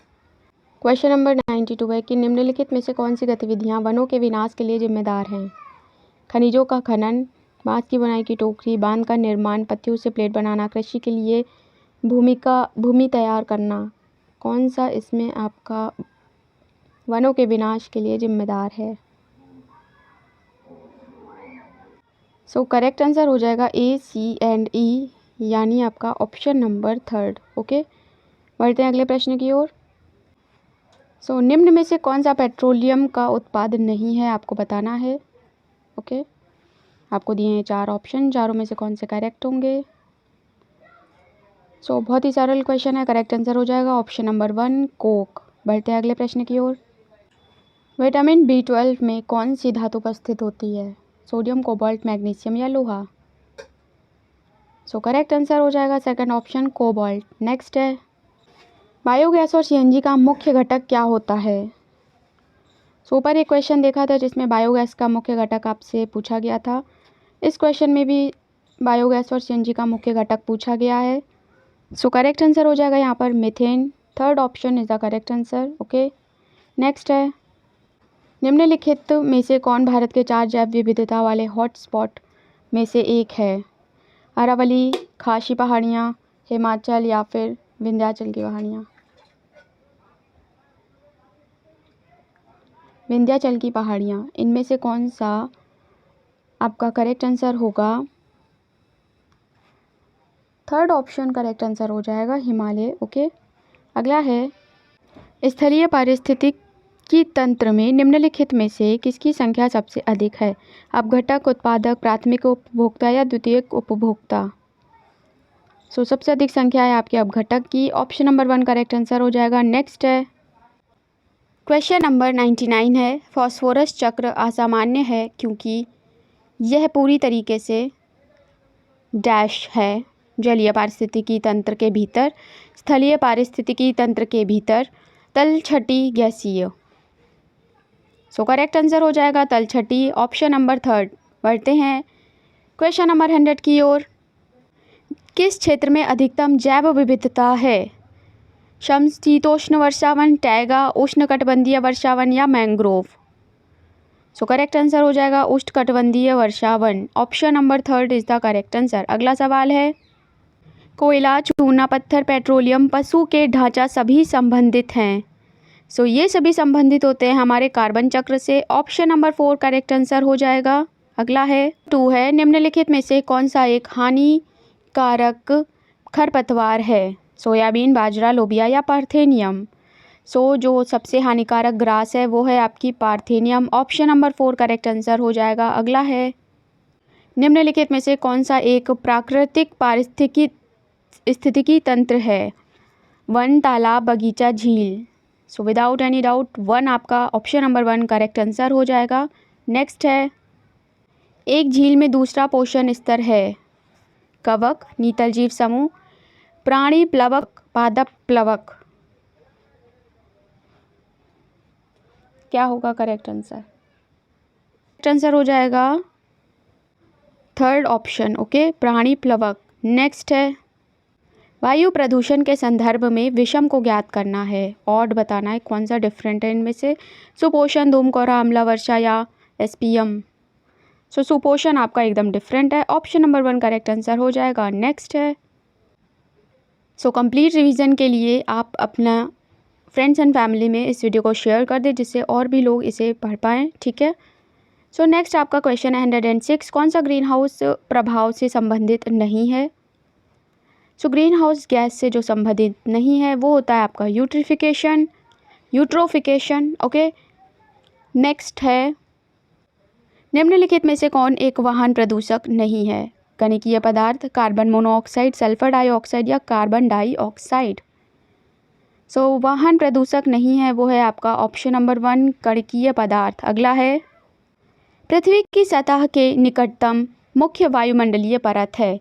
क्वेश्चन नंबर 92 है कि निम्नलिखित में से कौन सी गतिविधियां वनों के विनाश के लिए जिम्मेदार हैं? खनिजों का खनन, बांस की बुनाई की टोकरी, बांध का निर्माण, पत्तियों से प्लेट बनाना, कृषि के लिए भूमि तैयार करना? कौन सा इसमें आपका वनों के विनाश के लिए जिम्मेदार है? सो करेक्ट आंसर हो जाएगा ए, सी एंड ई, यानी आपका ऑप्शन नंबर 3। ओके, बढ़ते हैं अगले प्रश्न की ओर। सो निम्न में से कौन सा पेट्रोलियम का उत्पाद नहीं है, आपको बताना है। ओके, आपको दिए हैं 4 ऑप्शन, चारों में से कौन से करेक्ट होंगे। सो बहुत ही सरल क्वेश्चन है, करेक्ट आंसर हो जाएगा ऑप्शन नंबर 1 कोक। बढ़ते हैं अगले प्रश्न की ओर। विटामिन B12 में कौन सी धातु उपस्थित होती है, सोडियम, कोबाल्ट, मैग्नीशियम या लोहा। सो करेक्ट आंसर हो जाएगा सेकंड ऑप्शन कोबाल्ट। नेक्स्ट है, बायोगैस और CNG का मुख्य घटक क्या होता है। सो ऊपर एक क्वेश्चन देखा था जिसमें बायोगैस का मुख्य घटक आपसे पूछा गया था। इस क्वेश्चन में भी बायोगैस और CNG का मुख्य घटक पूछा गया है। सो करेक्ट आंसर हो जाएगा यहाँ पर methane. Third option is the correct answer. Okay, next है, निम्नलिखित में से कौन भारत के 4 जैव विविधता वाले हॉटस्पॉट में से एक है, अरावली, खासी पहाड़ियाँ, हिमाचल या फिर विंध्याचल की पहाड़ियाँ। विंध्याचल की पहाड़ियाँ, इनमें से कौन सा आपका करेक्ट आंसर होगा। थर्ड ऑप्शन करेक्ट आंसर हो जाएगा हिमालय। ओके, अगला है, स्थलीय पारिस्थितिकी तंत्र में निम्नलिखित में से किसकी संख्या सबसे अधिक है, अपघटक, उत्पादक, प्राथमिक उपभोक्ता या द्वितीयक उपभोक्ता। सो सबसे अधिक संख्या है आपके अपघटक की, ऑप्शन नंबर 1 करेक्ट आंसर हो जाएगा। नेक्स्ट है, क्वेश्चन नंबर 99 है, फॉस्फोरस चक्र असामान्य है क्योंकि यह पूरी तरीके से डैश है, जलीय पारिस्थितिकी तंत्र के भीतर, स्थलीय पारिस्थितिकी तंत्र के भीतर, तलछटी गैसीय। सो करेक्ट आंसर हो जाएगा तलछटी, ऑप्शन नंबर 3। बढ़ते हैं क्वेश्चन नंबर 100 की ओर। किस क्षेत्र में अधिकतम जैव विविधता है, समशीतोष्ण वर्षावन, टैगा, उष्णकटिबंधीय वर्षावन या मैंग्रोव। सो करेक्ट आंसर हो जाएगा उष्णकटिबंधीय वर्षावन, option number 3 is the correct answer. अगला सवाल है, कोयला, चूना पत्थर, पेट्रोलियम, पशु के ढांचा सभी संबंधित हैं। सो ये सभी संबंधित होते हैं हमारे कार्बन चक्र से, ऑप्शन नंबर 4 करेक्ट आंसर हो जाएगा। अगला है 2 है, निम्नलिखित में से कौन सा एक हानिकारक खरपतवार है, सोयाबीन, बाजरा, लोबिया या पार्थेनियम। सो जो सबसे हानिकारक ग्रास है वो है आपकी parthenium, option number 4 correct answer हो जाएगा। अगला है, निम्नलिखित में से कौन सा एक प्राकृतिक पारिस्थितिकी तंत्र है, वन, तालाब, बगीचा, झील। सो विदाउट एनी डाउट 1 आपका ऑप्शन नंबर 1 करेक्ट आंसर हो जाएगा। नेक्स्ट है, एक झील में दूसरा पोषण स्तर है, कवक, नीतल जीव समूह, प्राणी प्लवक, पादप प्लवक। क्या होगा करेक्ट आंसर। करेक्ट आंसर हो जाएगा थर्ड ऑप्शन। ओके, प्राणी प्लवक। नेक्स्ट है, वायु प्रदूषण के संदर्भ में विषम को ज्ञात करना है, ऑड बताना है कौन सा डिफरेंट है इनमें से, सुपोषण, धूम, कोहरा, अम्ला वर्षा या SPM। सो सुपोषण आपका एकदम डिफरेंट है, ऑप्शन नंबर 1 करेक्ट आंसर हो जाएगा। नेक्स्ट है, सो कंप्लीट रिवीजन के लिए आप अपना फ्रेंड्स एंड फैमिली में इस वीडियो को शेयर कर दें जिससे और भी लोग इसे पढ़ पाएँ, ठीक है। सो नेक्स्ट आपका क्वेश्चन है 106, कौन सा ग्रीन हाउस प्रभाव से संबंधित नहीं है। सो ग्रीन हाउस गैस से जो संबंधित नहीं है वो होता है आपका यूट्रोफिकेशन। ओके, नेक्स्ट है, निम्नलिखित में से कौन एक वाहन प्रदूषक नहीं है, कणिकीय पदार्थ, कार्बन मोनोऑक्साइड, सल्फर डाइऑक्साइड या कार्बन डाइऑक्साइड। सो वाहन प्रदूषक नहीं है वो है आपका ऑप्शन नंबर 1 कणिकीय पदार्थ। अगला है, पृथ्वी की सतह के निकटतम मुख्य वायुमंडलीय परत है,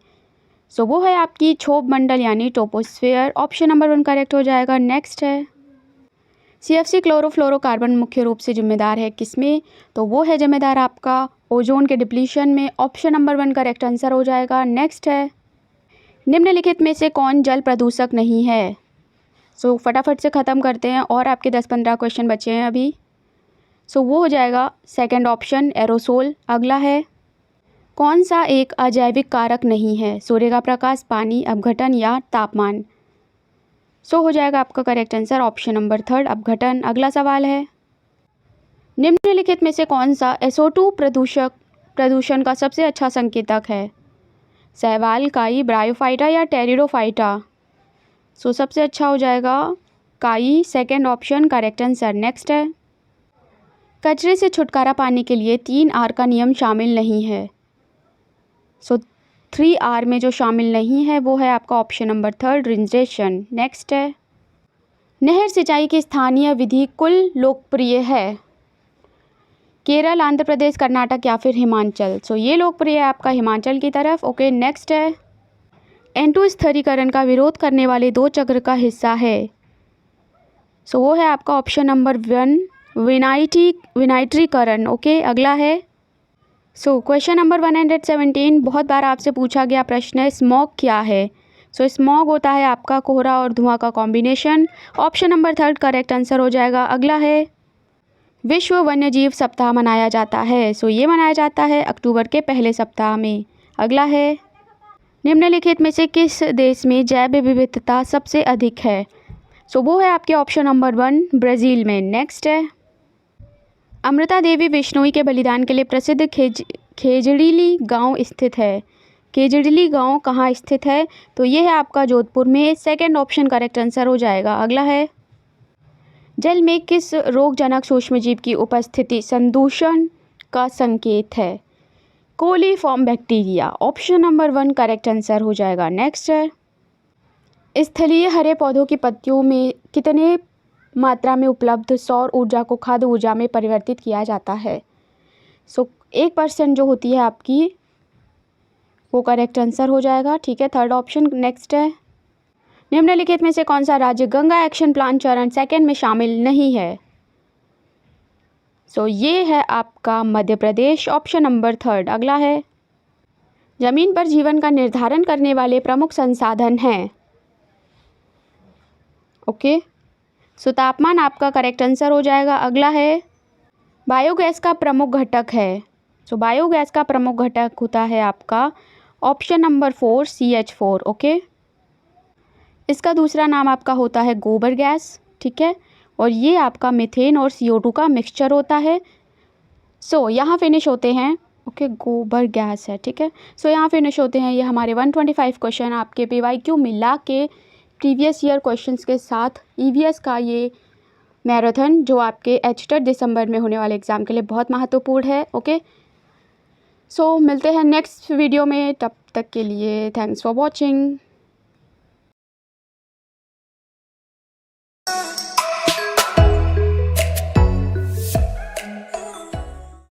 सो वो है आपकी क्षोभ मंडल यानी टोपोस्फेयर, ऑप्शन नंबर 1 करेक्ट हो जाएगा। नेक्स्ट है, CFC क्लोरोफ्लोरोकार्बन मुख्य रूप से जिम्मेदार है किसमें, तो वो है जिम्मेदार आपका ओजोन के डिप्लीशन में, ऑप्शन नंबर 1 करेक्ट आंसर हो जाएगा। नेक्स्ट है, निम्नलिखित में से कौन जल प्रदूषक नहीं है। सो फटाफट से ख़त्म करते हैं और आपके 10-15 क्वेश्चन बचे हैं अभी। सो वो हो जाएगा सेकंड ऑप्शन एरोसोल। अगला है, कौन सा एक अजैविक कारक नहीं है, सूर्य का प्रकाश, पानी, अपघटन या तापमान। सो हो जाएगा आपका करेक्ट आंसर ऑप्शन नंबर 3 अपघटन। अगला सवाल है, निम्नलिखित में से कौन सा SO2 प्रदूषण का सबसे अच्छा संकेतक है, शैवाल, काई, ब्रायोफाइटा या टेरिडोफाइटा। सो सबसे अच्छा हो जाएगा काई, second option correct answer. Next है, कचरे से छुटकारा पाने के लिए 3R का नियम शामिल नहीं है। सो 3R में जो शामिल नहीं है वो है आपका ऑप्शन नंबर थर्ड, रिंजेशन। नेक्स्ट है, नहर सिंचाई की स्थानीय विधि कुल लोकप्रिय है। केरल, आंध्र प्रदेश, कर्नाटक या फिर हिमाचल। सो ये लोकप्रिय है आपका हिमाचल की तरफ। ओके, नेक्स्ट है, N2 स्थिरीकरण का विरोध करने वाले 2 चक्र का हिस्सा है। सो वो है आपका ऑप्शन नंबर 1, विनाइट्रीकरण। ओके, अगला है, सो क्वेश्चन नंबर 117 बहुत बार आपसे पूछा गया प्रश्न है, स्मॉग क्या है। सो स्मॉग होता है आपका कोहरा और धुआं का combination. Option number third correct answer हो जाएगा। अगला है, विश्व वन्यजीव सप्ताह मनाया जाता है। सो ये मनाया जाता है अक्टूबर के पहले सप्ताह में। अगला है, निम्नलिखित में से किस देश में जैव विविधता सबसे अधिक है। सो वो है आपके ऑप्शन नंबर 1, ब्राज़ील में। नेक्स्ट है, अमृता देवी बिश्नोई के बलिदान के लिए प्रसिद्ध खेजड़ीली गांव स्थित है। खेजड़ीली गांव कहाँ स्थित है, तो ये है आपका जोधपुर में। सेकंड ऑप्शन करेक्ट आंसर हो जाएगा। अगला है, जल में किस रोगजनक सूक्ष्मजीव की उपस्थिति संदूषण का संकेत है। Coliform bacteria. Option number 1 correct answer हो जाएगा। नेक्स्ट है, स्थलीय हरे पौधों की पत्तियों में कितने मात्रा में उपलब्ध सौर ऊर्जा को खाद्य ऊर्जा में परिवर्तित किया जाता है। सो 1% जो होती है आपकी वो करेक्ट आंसर हो जाएगा। ठीक है, थर्ड ऑप्शन। नेक्स्ट है, निम्नलिखित में से कौन सा राज्य गंगा एक्शन प्लान चरण 2 में शामिल नहीं है। सो ये है आपका मध्य प्रदेश, ऑप्शन नंबर 3। अगला है, जमीन पर जीवन का निर्धारण करने वाले प्रमुख संसाधन हैं। ओके, सो तापमान आपका करेक्ट आंसर हो जाएगा। अगला है, बायोगैस का प्रमुख घटक है। सो बायोगैस का प्रमुख घटक होता है आपका ऑप्शन नंबर 4, CH4। ओके, इसका दूसरा नाम आपका होता है गोबर गैस। ठीक है, और ये आपका मीथेन और CO2 का मिक्सचर होता है। सो यहाँ फिनिश होते हैं। ओके, गोबर गैस है। ठीक है, सो यहाँ फिनिश होते हैं ये हमारे 125 क्वेश्चन आपके PYQ मिला के प्रीवियस ईयर क्वेश्चंस के साथ EVS का ये मैराथन जो आपके HTET दिसंबर में होने वाले एग्ज़ाम के लिए बहुत महत्वपूर्ण है। ओके, सो मिलते हैं नेक्स्ट वीडियो में, तब तक के लिए थैंक्स फॉर वॉचिंग।